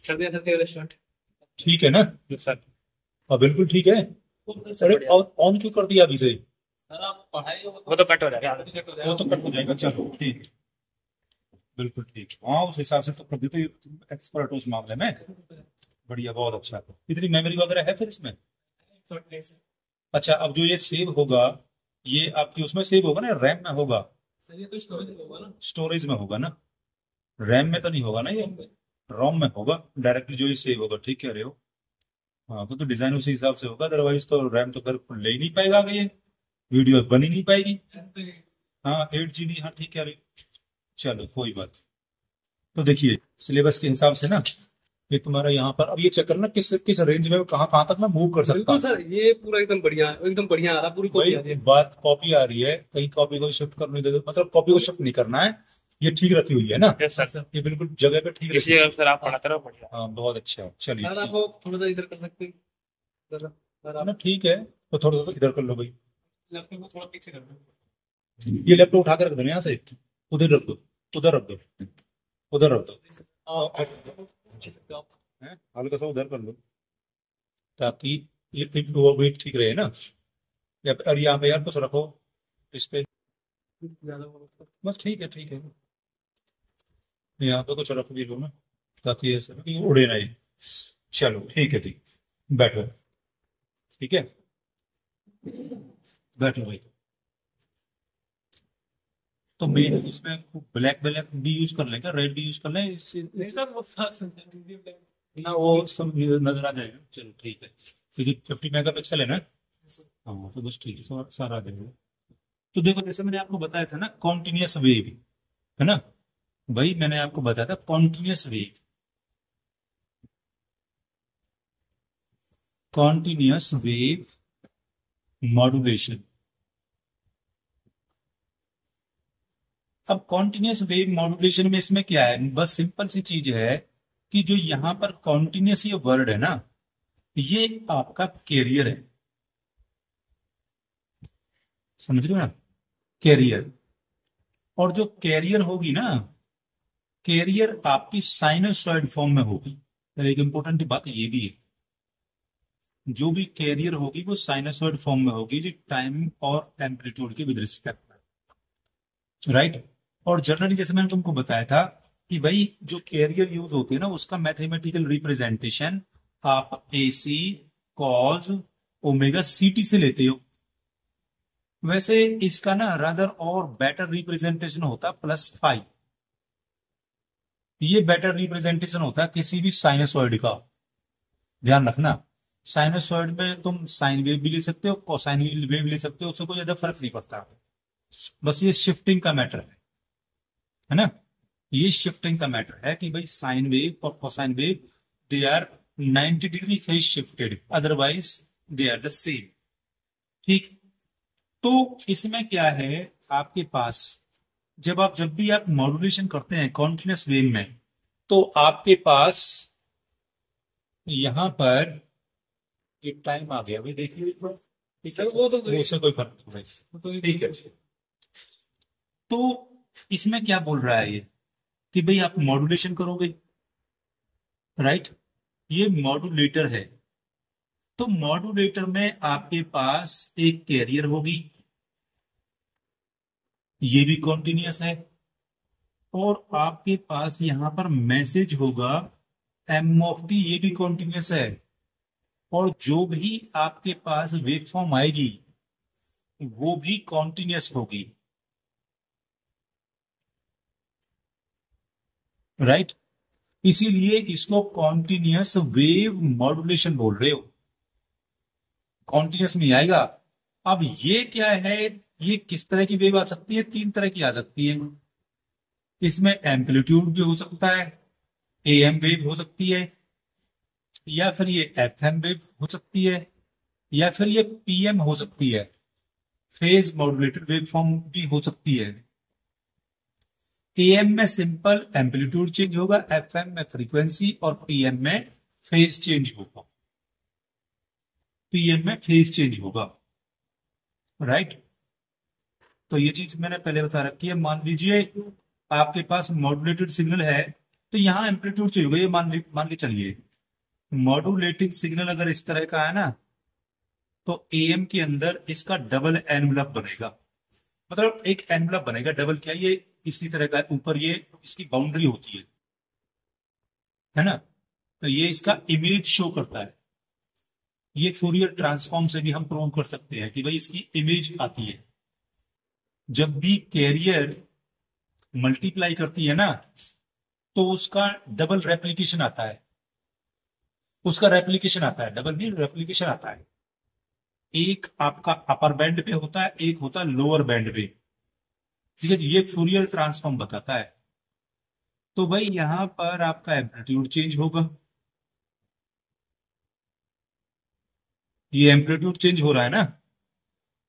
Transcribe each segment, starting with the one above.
चल दिया स्टार्ट। ठीक है ना? सर। हाँ बिल्कुल ठीक है। अरे बढ़िया। और ऑन क्यों कर दिया अभी से? सर आप पढ़ाई वो तो कट हो जाएगा, आगे से कट हो वो जाएगा। तो कट हो जाएगा, चलो ठीक है। बिल्कुल ठीक है, हाँ उस हिसाब से तो कर दी, तो तुम एक्सपर्ट हो उस मामले में। बढ़िया, बहुत अच्छा। इतनी मेमोरी वगैरह है फिर इसमें? अच्छा, अब जो ये सेव होगा, ये आपकी उसमें सेव होगा ना, रैम में होगा? सर ये तो स्टोरेज होगा ना। स्टोरेज में होगा ना? रैम में तो नहीं होगा ना ये? रोम में होगा डायरेक्टली जो ये सेव होगा, ठीक कह रहे हो। हाँ तो डिजाइन उसी हिसाब से होगा, अदरवाइज तो रैम तो कर ले ही नहीं पाएगा आगे ये, वीडियो बन ही नहीं पाएगी। हाँ 8 GB, हाँ ठीक कह रहे हो। चलो कोई बात। तो देखिए सिलेबस के हिसाब से ना, ये तुम्हारा यहाँ पर अब ये चेक करना किस किस रेंज में कहाँ कहाँ तक मैं मूव कर सकता बिल्कुल हूँ। सर, ये पूरा एकदम बढ़िया आ रहा, पूरी कॉपी भाई आ रही है। बात कॉपी आ रही है, कहीं कॉपी को शिफ्ट करने दे दो, मतलब कॉपी को शिफ्ट नहीं करना है, ये ठीक रखी हुई है ना? Yes sir. ये बिल्कुल जगह पे ठीक इसी रखी हुई जगह है। सर आप पढ़ाते रहो, बढ़िया। हाँ बहुत अच्छा, चलिए सर ठीक आप थोड़ा सा इधर कर सकते हैं। सर सर है ना, आप ठीक है। तो थोड़ा सा इधर कर लो भाई। लैपटॉप को थोड़ा पीछे कर दो। ये लैपटॉप उठा कर रख दो ना यहाँ से, उधर रख दो, उधर रख दो, उधर रख दो। दे सकते हो आप। हैं? हल्का सा उधर कर लो, ताकि ये वो वेट ठीक रहे ना। और यहाँ पे यार कुछ रखो इस पे। ज्यादा वो- बस ठीक है, ठीक है। यहाँ पे कुछ रख भी लो ना, ताकि ऐसे ना कि उड़े ना ये। चलो ठीक है, ठीक। बैठो। ठीक है, बैठो भाई। तो मेन इसमें ब्लैक ब्लैक भी यूज कर लेंगे, रेड भी यूज कर लें इससे। नहीं सर वो साथ समझा। ना वो सब नजर आ जाएगा, चलो ठीक है। तो जो 50 मेगापिक्सल है ना, हाँ तो बस ठीक है, सारा आ जाएगा। तो देखो जैसे मैंने आपको बताया था ना, कॉन्टिन्यूअस वेव, है ना? भाई मैंने आपको बताया था continuous wave, continuous wave modulation. अब कॉन्टिन्यूअस वेव मॉड्यूलेशन में इसमें क्या है, बस सिंपल सी चीज है कि जो यहां पर कॉन्टिन्यूअस ये वर्ड है ना, ये आपका कैरियर है, समझ रहे हो ना? कैरियर। और जो कैरियर होगी ना, कैरियर आपकी साइनसॉइड फॉर्म में होगी। फिर एक इंपॉर्टेंट बात ये भी है, जो भी कैरियर होगी वो साइनसॉइड फॉर्म में होगी जी, टाइम और एम्पलीट्यूड के विद रिस्पेक्ट, राइट? और जनरली जैसे मैंने तुमको बताया था कि भाई जो कैरियर यूज होती है ना, उसका मैथमेटिकल रिप्रेजेंटेशन आप AC कॉज ओमेगा CT से लेते हो। वैसे इसका ना रादर और बेटर रिप्रेजेंटेशन होता +5। ये बेटर रिप्रेजेंटेशन होता है किसी भी साइनसॉइड का, ध्यान रखना। साइनसॉइड में तुम साइन वेव भी ले सकते हो, कोसाइन वेव ले सकते हो, उससे कोई ज्यादा फर्क नहीं पड़ता। बस ये शिफ्टिंग का मैटर है ना? ये शिफ्टिंग का मैटर है कि भाई साइन वेव और cosine wave, they are 90 degree phase shifted, otherwise they are the same. ठीक। तो इसमें क्या है आपके पास, जब भी आप मॉड्यूलेशन करते हैं कॉन्टिन्यूस वेव में, तो आपके पास यहां पर एक टाइम आ गया भाई, देखिए एक बार। ठीक है, सर वो तो वो उससे कोई फर्क नहीं वो तो भाई, ठीक है। तो इसमें क्या बोल रहा है ये, कि भाई आप मॉड्यूलेशन करोगे, राइट? ये मॉड्यूलेटर है। तो मॉड्यूलेटर में आपके पास एक कैरियर होगी, ये भी कॉन्टिन्यूअस है। और आपके पास यहां पर मैसेज होगा M, ये भी कॉन्टिन्यूअस है। और जो भी आपके पास वेव फॉर्म आएगी वो भी कॉन्टिन्यूअस होगी, राइट? इसीलिए इसको कॉन्टिन्यूअस वेव मॉड्यूलेशन बोल रहे हो, कॉन्टिन्यूअस में आएगा। अब ये क्या है, ये किस तरह की वेव आ सकती है? 3 तरह की आ सकती है। इसमें एम्पलीट्यूड भी हो सकता है, AM वेव हो सकती है, या फिर ये FM वेव हो सकती है, या फिर ये PM हो सकती है, फेज मॉड्यूलेटेड वेव फॉर्म भी हो सकती है। AM में सिंपल एम्पलीट्यूड चेंज होगा, FM में फ्रीक्वेंसी, और PM में फेज चेंज होगा, PM में फेज चेंज होगा, राइट? तो ये चीज मैंने पहले बता रखी है। मान लीजिए आपके पास मॉड्यूलेटेड सिग्नल है, तो यहाँ एम्पलीट्यूड चाहिए होगा, ये मान के चलिए मॉड्यूलेटिंग सिग्नल अगर इस तरह का है ना, तो एएम के अंदर इसका डबल एनवलप बनेगा। मतलब एक एनवलप बनेगा डबल, क्या ये इसी तरह का ऊपर ये इसकी बाउंड्री होती है ना। तो ये इसका इमेज शो करता है। ये फोरियर ट्रांसफॉर्म से भी हम प्रूव कर सकते हैं कि भाई इसकी इमेज आती है। जब भी कैरियर मल्टीप्लाई करती है ना, तो उसका डबल रेप्लीकेशन आता है। उसका रेप्लीकेशन आता है, डबल नहीं रेप्लीकेशन आता है। एक आपका अपर बैंड पे होता है, एक होता है लोअर बैंड पे। ठीक है जी, ये फूरियर ट्रांसफॉर्म बताता है। तो भाई यहां पर आपका एम्पलीट्यूड चेंज होगा, ये एम्पलीट्यूड चेंज हो रहा है ना,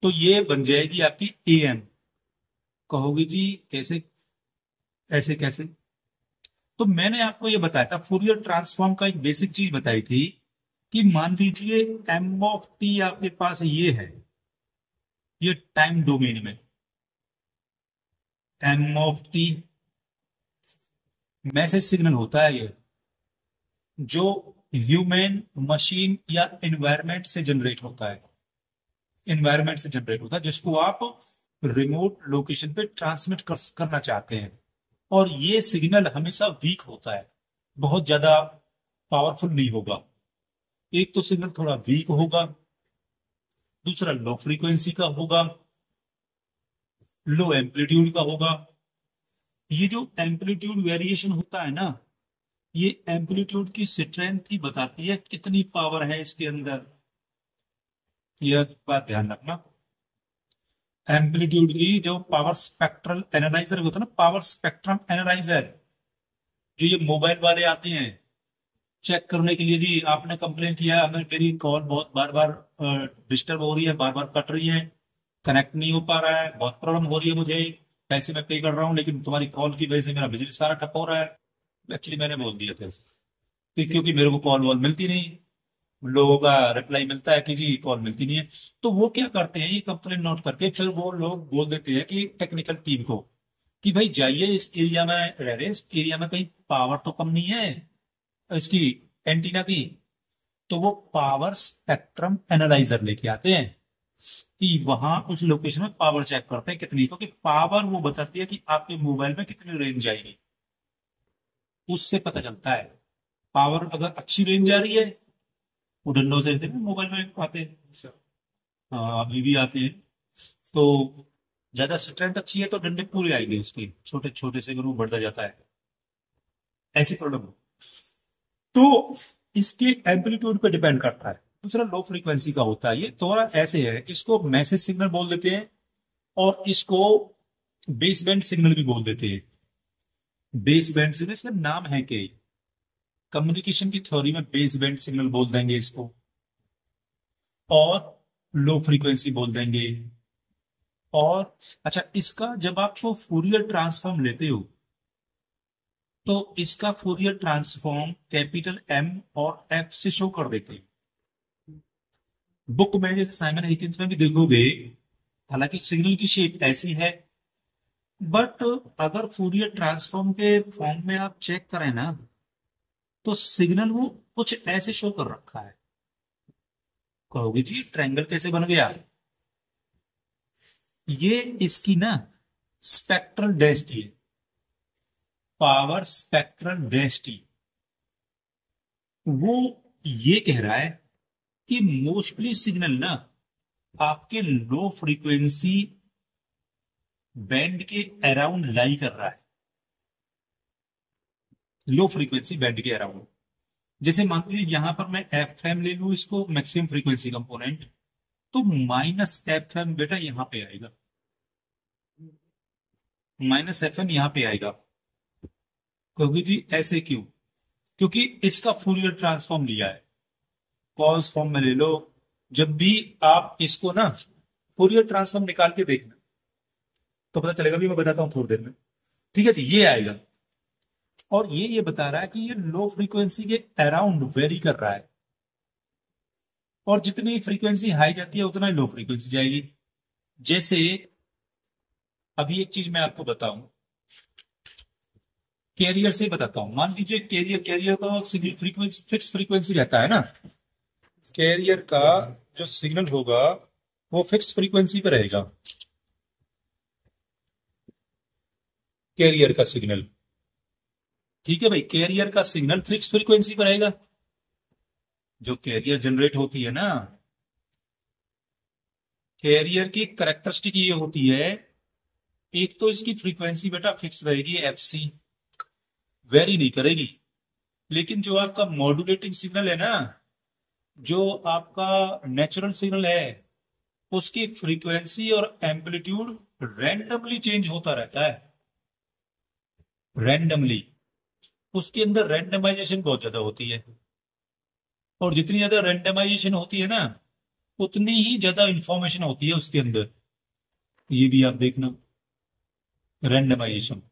तो ये बन जाएगी आपकी एएम। कहोगे जी कैसे, ऐसे कैसे? तो मैंने आपको ये बताया था, फूरियर ट्रांसफॉर्म का एक बेसिक चीज बताई थी कि मान लीजिए एम ऑफ टी आपके पास ये है, ये टाइम डोमेन में m of t message signal होता है, ये जो ह्यूमन मशीन या एनवायरनमेंट से जनरेट होता है, एनवायरनमेंट से जनरेट होता है, जिसको आप रिमोट लोकेशन पे ट्रांसमिट करना चाहते हैं। और ये सिग्नल हमेशा वीक होता है, बहुत ज्यादा पावरफुल नहीं होगा। एक तो सिग्नल थोड़ा वीक होगा, दूसरा लो फ्रीक्वेंसी का होगा, लो एम्पलीट्यूड का होगा। ये जो एम्पलीट्यूड वेरिएशन होता है ना, ये एम्पलीट्यूड की स्ट्रेंथ ही बताती है कितनी पावर है इसके अंदर। यह बात ध्यान रखना। एम्पलीट्यूड की जो पावर स्पेक्ट्रल एनालाइजर होता है ना, पावर स्पेक्ट्रम एनालाइजर, जो ये मोबाइल वाले आते हैं चेक करने के लिए, जी आपने कंप्लेन किया है, हमें मेरी कॉल बहुत बार बार डिस्टर्ब हो रही है, बार बार कट रही है, कनेक्ट नहीं हो पा रहा है, बहुत प्रॉब्लम हो रही है मुझे, पैसे मैं पे कर रहा हूँ लेकिन तुम्हारी कॉल की वजह से मेरा बिजली सारा ठप हो रहा है। एक्चुअली मैंने बोल दिया था क्योंकि मेरे को कॉल वॉल मिलती नहीं, लोगों का रिप्लाई मिलता है कि जी कॉल मिलती नहीं है। तो वो क्या करते हैं, ये कंप्लेन नोट करके फिर वो लोग बोल देते हैं कि टेक्निकल टीम को कि भाई जाइए इस एरिया में रह रहे, इस एरिया में कहीं पावर तो कम नहीं है इसकी एंटीना की। तो वो पावर स्पेक्ट्रम एनालाइजर लेके आते हैं कि वहां उस लोकेशन में पावर चेक करते हैं कितनी, क्योंकि पावर वो बताती है कि आपके मोबाइल में कितनी रेंज आएगी, उससे पता चलता है। पावर अगर अच्छी रेंज आ रही है, वो डंडों से ऐसे मोबाइल में आते हैं, हाँ अभी भी आते हैं। तो ज्यादा स्ट्रेंथ अच्छी है तो डंडे पूरे आएंगे उसके, छोटे छोटे से ग्रुप बढ़ता जाता है, ऐसी प्रॉब्लम। तो इसके एम्पलीट्यूड पे डिपेंड करता है। दूसरा लो फ्रीक्वेंसी का होता है, ये थोड़ा ऐसे है, इसको मैसेज सिग्नल बोल देते हैं और इसको बेस बैंड सिग्नल भी बोल देते हैं। बेस बैंड सिग्नल इसका नाम है क्या, कम्युनिकेशन की थ्योरी में बेस बैंड सिग्नल बोल देंगे इसको, और लो फ्रीक्वेंसी बोल देंगे। और अच्छा, इसका जब आपको फूरियर ट्रांसफॉर्म लेते हो, तो इसका फूरियर ट्रांसफॉर्म कैपिटल एम और एफ से शो कर देते हैं बुक में, जैसे साइमन हेकिंस में भी देखोगे। हालांकि सिग्नल की शेप ऐसी है, बट अगर फूरियर ट्रांसफॉर्म के फॉर्म में आप चेक करें ना, तो सिग्नल वो कुछ ऐसे शो कर रखा है। कहोगे जी ट्रायंगल कैसे बन गया? ये इसकी ना स्पेक्ट्रल डेंसिटी है, पावर स्पेक्ट्रल डेंसिटी। वो ये कह रहा है कि मोस्टली सिग्नल ना आपके लो फ्रीक्वेंसी बैंड के अराउंड लाई कर रहा है, लो फ्रीक्वेंसी बैंड के अराउंड। जैसे मान लीजिए यहां पर मैं एफ एम ले लू, इसको मैक्सिमम फ्रीक्वेंसी कंपोनेंट, तो माइनस एफ एम बेटा यहां पे आएगा, माइनस एफ एम यहां पे आएगा। क्योंकि जी ऐसे क्यों? क्योंकि इसका फूरियर ट्रांसफॉर्म लिया है, कॉस फॉर्म में ले लो। जब भी आप इसको ना फूरियर ट्रांसफॉर्म निकाल के देखना तो पता चलेगा, भी मैं बताता हूं थोड़ी देर में। ठीक है जी, ये आएगा। और ये बता रहा है कि ये लो फ्रीक्वेंसी के अराउंड वेरी कर रहा है, और जितनी फ्रीक्वेंसी हाई जाती है उतना ही लो फ्रीक्वेंसी जाएगी। जैसे अभी एक चीज मैं आपको बताऊं, कैरियर से बताता हूं। मान लीजिए कैरियर कैरियर का सिग्नल फ्रीक्वेंसी फिक्स फ्रीक्वेंसी रहता है ना। कैरियर का जो सिग्नल होगा वो फिक्स फ्रीक्वेंसी पे रहेगा। कैरियर का सिग्नल, ठीक है भाई, कैरियर का सिग्नल फिक्स फ्रीक्वेंसी पर रहेगा। जो कैरियर जनरेट होती है ना, कैरियर की कैरेक्टरिस्टिक ये होती है, एक तो इसकी फ्रीक्वेंसी बेटा फिक्स रहेगी, एफसी, वेरी नहीं करेगी। लेकिन जो आपका मॉड्यूलेटिंग सिग्नल है ना, जो आपका नेचुरल सिग्नल है, उसकी फ्रीक्वेंसी और एम्पलीट्यूड रैंडमली चेंज होता रहता है, रैंडमली। उसके अंदर रैंडमाइजेशन बहुत ज्यादा होती है, और जितनी ज्यादा रैंडमाइजेशन होती है ना, उतनी ही ज्यादा इंफॉर्मेशन होती है उसके अंदर। ये भी आप देखना, रैंडमाइजेशन,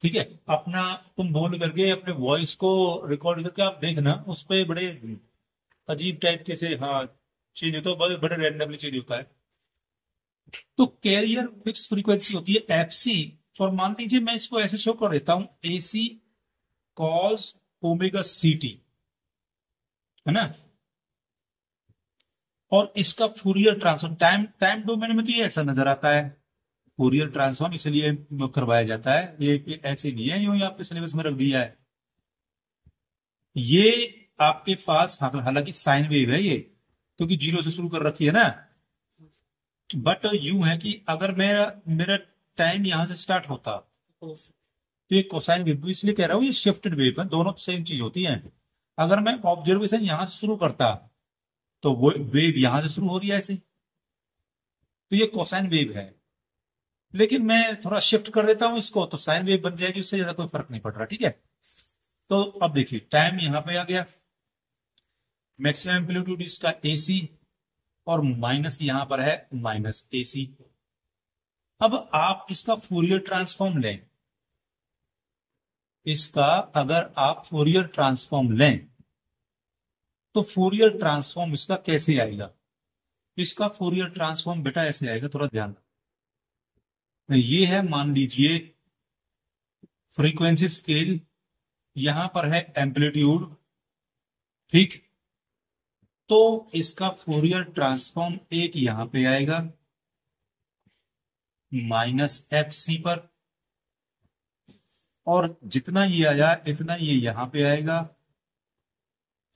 ठीक है। अपना तुम बोल करके अपने वॉइस को रिकॉर्ड करके आप देखना, उस पर बड़े अजीब टाइप के से, हाँ, चेंज होता है, बड़े बड़े रैंडमली चेंज होता है। तो कैरियर फिक्स फ्रीक्वेंसी होती है एफसी। और मान लीजिए मैं इसको ऐसे शो कर देता हूं, एसी कॉस ओमेगा सीटी, है ना। और इसका Fourier transform time time domain में तो ये ऐसा नजर आता है, फूरियर ट्रांसफॉर्म इसलिए करवाया जाता है। ये ऐसे नहीं है, यूं ही आपके सिलेबस में रख दिया है। ये आपके पास हालांकि साइन वेव है ये, क्योंकि जीरो से शुरू कर रखी है ना। बट यूं है कि अगर मेरा मेरा टाइम यहां से स्टार्ट होता तो ये कोसाइन वेव, इसलिए कह रहा हूं ये शिफ्टेड वेव है, दोनों सेम चीज होती है। अगर मैं ऑब्जर्वेशन यहां से शुरू करता तो वो वेव यहां से शुरू हो रही है ऐसे, तो ये कोसाइन वेव है। लेकिन मैं थोड़ा शिफ्ट कर देता हूं इसको, तो साइन वेव बन जाएगी, उससे ज्यादा कोई फर्क नहीं पड़ रहा, ठीक है। तो अब देखिए टाइम यहां पे आ गया, मैक्सिमम एम्पलीट्यूड इसका एसी, और माइनस यहां पर है माइनस एसी। अब आप इसका फूरियर ट्रांसफॉर्म लें, इसका अगर आप फूरियर ट्रांसफॉर्म लें तो फूरियर ट्रांसफॉर्म इसका कैसे आएगा। इसका फूरियर ट्रांसफॉर्म बेटा ऐसे आएगा, थोड़ा ध्यान। ये है, मान लीजिए फ्रीक्वेंसी स्केल, यहां पर है एम्पलीट्यूड, ठीक। तो इसका फूरियर ट्रांसफॉर्म एक यहां पे आएगा माइनस एफ सी पर, और जितना ये आया इतना ये यहां पे आएगा,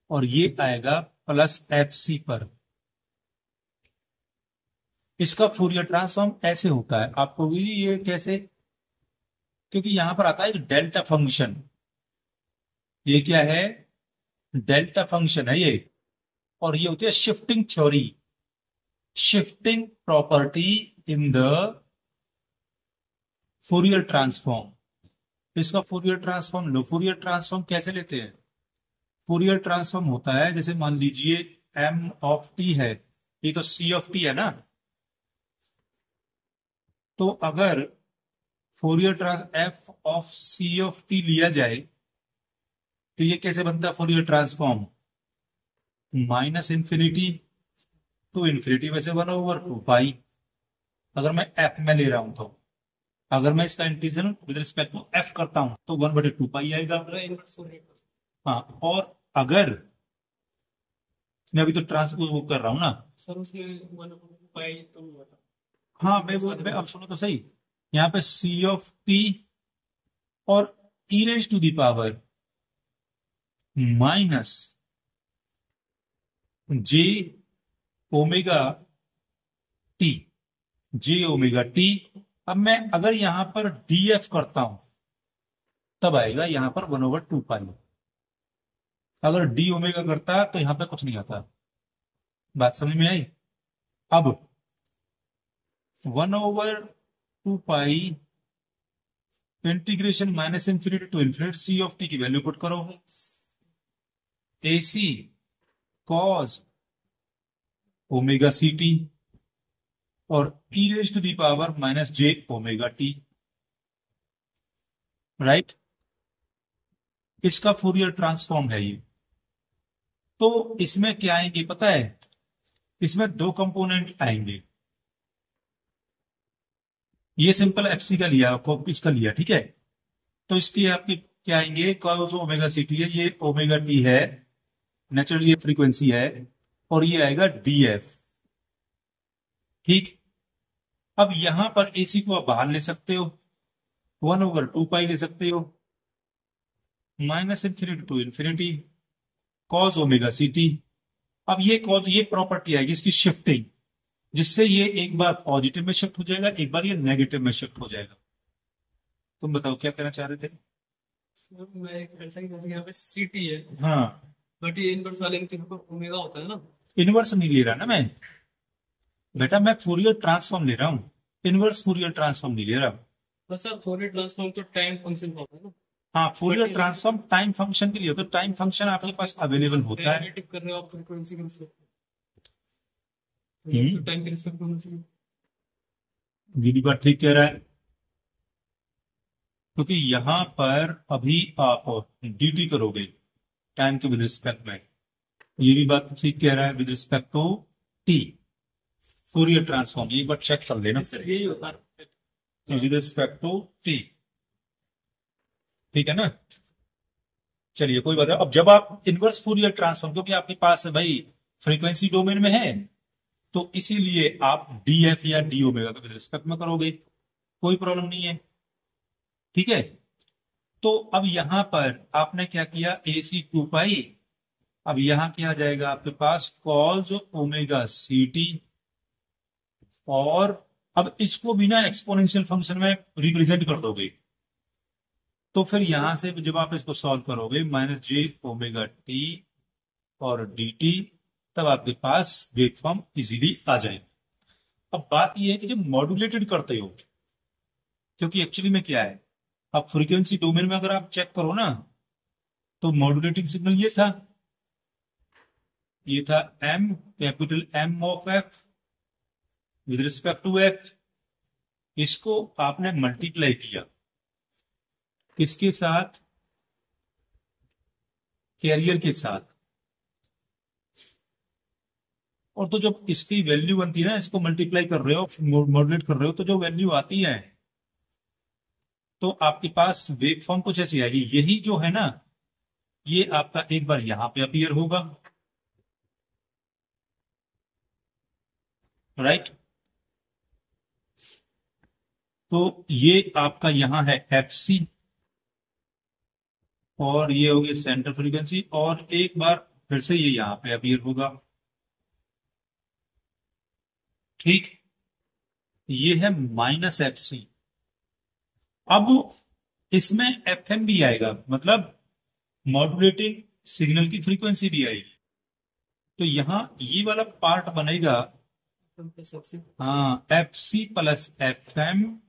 और ये आएगा प्लस एफ सी पर। इसका फूरियर ट्रांसफॉर्म ऐसे होता है, आपको भी ये कैसे, क्योंकि यहां पर आता है एक डेल्टा फंक्शन। ये क्या है, डेल्टा फंक्शन है ये, और ये होती है shifting theory, shifting property in the Fourier transform. इसका फूरियर ट्रांसफॉर्म लो। फूरियर ट्रांसफॉर्म कैसे लेते हैं, फूरियर ट्रांसफॉर्म होता है, जैसे मान लीजिए एम ऑफ टी है, ये तो सी ऑफ टी है ना। तो अगर Fourier trans f of c of t लिया जाए तो ये कैसे बनता है Fourier transform, minus infinity to infinity में से 1/2 पाई। अगर मैं एफ में ले रहा हूं तो, अगर मैं इसका integer with respect to f करता हूं तो 1/2 पाई आएगा। हाँ, और अगर मैं अभी तो ट्रांसपोज वो कर रहा हूं ना, सर उसमें 1/2 तो हुआ था। हाँ मैं अब सुनो तो सही, यहां पे सी ऑफ टी और e raise to the power minus j omega t, j omega t. अब मैं अगर यहां पर डी एफ करता हूं तब आएगा यहां पर 1/2 पाई। अगर डी ओमेगा करता तो यहां पे कुछ नहीं आता। बात समझ में आई। अब 1/2 pi integration minus infinity to infinity c of t की वैल्यू पुट करो, AC cos omega c t और e raise to the power minus j omega t, right. इसका फूरियर ट्रांसफॉर्म है ये। तो इसमें क्या आएंगे पता है, इसमें दो कंपोनेंट आएंगे। ये सिंपल एफसी का लिया, इसका लिया, ठीक है। तो इसकी आपकी क्या आएंगे, कॉस ओमेगा सी टी है, ये ओमेगा टी है, नेचुरल ये फ्रीक्वेंसी है, और ये आएगा डी एफ। ठीक। अब यहां पर एसी को आप बाहर ले सकते हो, 1/2 पाई ले सकते हो, minus infinity to infinity cos omega c t. अब ये कॉस, ये प्रॉपर्टी आएगी इसकी शिफ्टिंग, जिससे ये एक बार पॉजिटिव में शिफ्ट हो जाएगा, एक बार ये नेगेटिव में शिफ्ट हो जाएगा। तुम बताओ क्या कहना चाह रहे थे? सर मैं एक ऐसा कि जैसे यहाँ पे सीटी है, हाँ, बट ये इनवर्स वाले में तो ओमेगा होता है ना। इनवर्स नहीं ले रहा ना मैं बेटा, मैं फूरियर ट्रांसफॉर्म ले रहा हूं, इनवर्स फूरियर ट्रांसफॉर्म नहीं ले रहा। बस सर फोरियर ट्रांसफॉर्म तो टाइम फंक्शन होता है ना। हाँ, Fourier but transform time function के लिए, तो टाइम फंक्शन आपके पास अवेलेबल होता है। डेरिवेटिव कर रहे हो आप फ्रीक्वेंसी के रिस्पेक्ट, तो ये तो हम्म, टाइम के रिस्पेक्ट होना चाहिए। ये भी बात ठीक कह रहा है, क्योंकि यहां पर अभी आप dt करोगे टाइम के विद रिस्पेक्ट में, ये भी बात ठीक कह रहा है, with respect to t Fourier transform, ये बात चेक कर लेना, सर यही होता है। With respect to t. ठीक है ना? चलिए कोई बात नहीं। अब जब आप इनवर्स फूरियर ट्रांसफॉर्म, क्योंकि आपके पास भाई फ्रीक्वेंसी डोमेन में है, तो इसीलिए आप डी एफ या डी ओमेगा के रिस्पेक्ट में करोगे, कोई प्रॉब्लम नहीं है। ठीक है। तो अब यहां पर आपने क्या किया, ए सी 2 पाई, अब यहां क्या आ जाएगा आपके पास, कॉज ओमेगा सी टी, और अब इसको भी ना एक्सपोनेंशियल फंक्शन में रिप्रेजेंट कर दोगे, तो फिर यहां से जब आप इसको सॉल्व करोगे, माइनस जे ओमेगा टी और डी टी, तब आपके पास वेव फॉर्म इजीली आ जाएगी। अब बात यह है कि जब मॉड्यूलेटेड करते हो, क्योंकि एक्चुअली में क्या है, अब फ्रीक्वेंसी डोमेन में अगर आप चेक करो ना, तो मॉड्यूलेटिंग सिग्नल ये था m, capital m of f with respect to f. इसको आपने मल्टीप्लाई किया किसके साथ, कैरियर के साथ, और तो जब इसकी वैल्यू बनती है ना, इसको मल्टीप्लाई कर रहे हो, मॉड्यूलेट कर रहे हो, तो जो वैल्यू आती है, तो आपके पास वेव फॉर्म कुछ ऐसी आएगी, यही जो है ना, ये आपका एक बार यहां पे अपीयर होगा, राइट। तो ये आपका यहां है एफ सी, और ये होगी सेंटर फ्रीक्वेंसी, और एक बार फिर से ये यहां पे अपीयर होगा। ठीक। ये है माइनस एफ सी। अब इसमें एफ एम भी आएगा, मतलब मॉड्यूलेटिंग सिग्नल की फ्रीक्वेंसी भी आएगी, तो यहां ये वाला पार्ट बनेगा, हाँ, f c plus f m,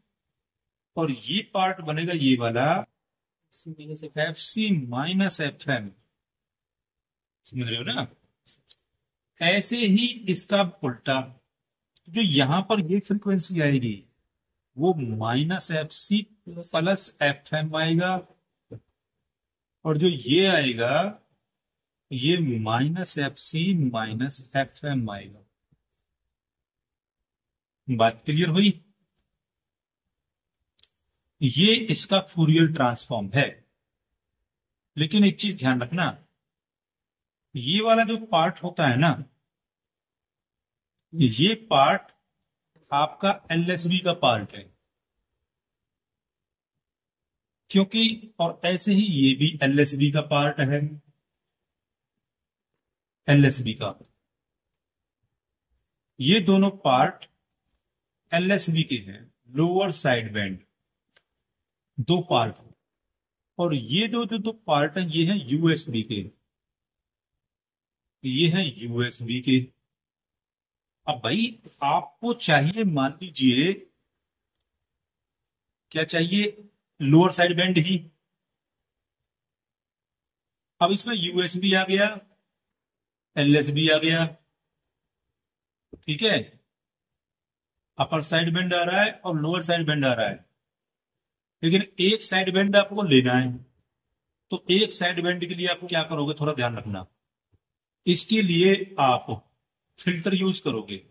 और ये पार्ट बनेगा ये वाला f c minus f m. समझ रहे हो ना? ऐसे ही इसका उल्टा, जो यहां पर ये फ्रीक्वेंसी आएगी, वो minus f c plus f m आएगा, और जो ये आएगा, ये minus f c minus f m आएगा। बात क्लियर हुई? ये इसका फूरियर ट्रांसफॉर्म है। लेकिन एक चीज ध्यान रखना, ये वाला जो पार्ट होता है ना, ये पार्ट आपका एलएसबी का पार्ट है, क्योंकि और ऐसे ही ये भी एलएसबी का पार्ट है, एलएसबी का, ये दोनों पार्ट एलएसबी के हैं, लोअर साइड बैंड, दो पार्ट। और ये दो पार्ट हैं, ये हैं यूएसबी के, ये हैं यूएसबी के। अब भाई आपको चाहिए, मान लीजिए क्या चाहिए, लोअर साइड बैंड ही। अब इसमें यूएसबी आ गया, एलएसबी आ गया, ठीक है, अपर साइड बैंड आ रहा है और लोअर साइड बैंड आ रहा है, लेकिन एक साइड बैंड आपको लेना है। तो एक साइड बैंड के लिए आप क्या करोगे, थोड़ा ध्यान रखना, इसके लिए आप फिल्टर यूज करोगे।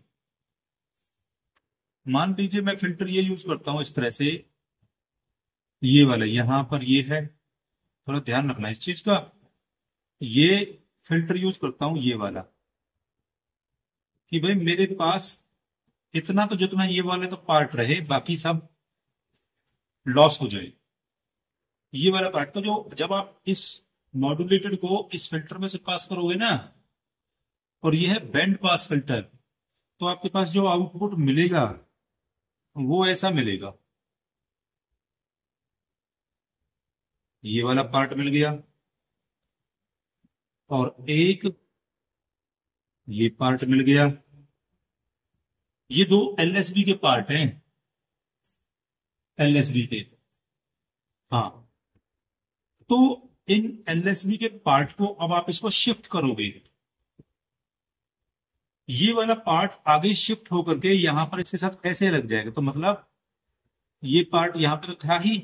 मान लीजिए मैं फिल्टर ये यूज करता हूं इस तरह से, ये वाला यहां पर ये है, थोड़ा ध्यान रखना इस चीज का। ये फिल्टर यूज करता हूं ये वाला, कि भाई मेरे पास इतना तो जितना ये वाले तो पार्ट रहे, बाकी सब लॉस हो जाए। ये वाला पार्ट तो जो जब आप इस मॉड्यूलेटेड को इस फिल्टर में से पास करोगे ना, और ये है बैंड पास फिल्टर, तो आपके पास जो आउटपुट मिलेगा वो ऐसा मिलेगा। ये वाला पार्ट मिल गया, और एक ये पार्ट मिल गया। ये दो एलएसबी के पार्ट हैं, एलएसबी के। हाँ, तो इन एलएसबी के पार्ट को अब आप इसको शिफ्ट करोगे, ये वाला पार्ट आगे शिफ्ट होकर के यहां पर इसके साथ ऐसे लग जाएगा। तो मतलब ये पार्ट यहां पे तो था ही,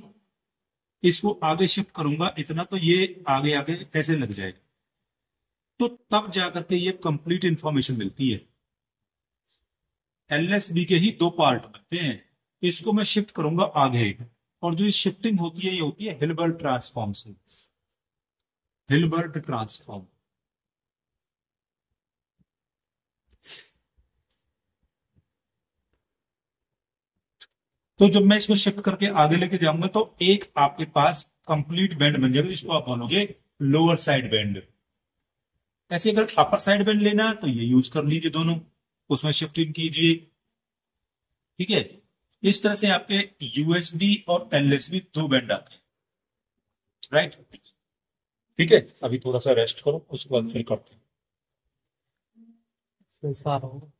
इसको आगे शिफ्ट करूंगा इतना तो ये आगे आगे ऐसे लग जाएगा। तो तब जाकर के ये कंप्लीट इंफॉर्मेशन मिलती है। एलएसबी के ही दो पार्ट बनते हैं, इसको मैं शिफ्ट करूंगा आगे, और जो ये शिफ्टिंग होती है ये होती है हिल्बर्ट ट्रांसफॉर्म से, हिल्बर्ट ट्रांसफॉर्म। तो जब मैं इसको शिफ्ट करके आगे लेके जाऊंगा तो एक आपके पास कंप्लीट बैंड बन जाएगा, जिसको आप बोलोगे लोअर साइड बैंड। ऐसे अगर अपर साइड बैंड लेना है तो ये यूज कर लीजिए दोनों, उसमें शिफ्ट इन कीजिए। ठीक है, इस तरह से आपके यूएसबी और एलएसबी दो बैंड आते हैं। राइट, ठीक है, अभी थोड़ा सा रेस्ट करो, उसके बाद फिर करते हैं। संस्कार हो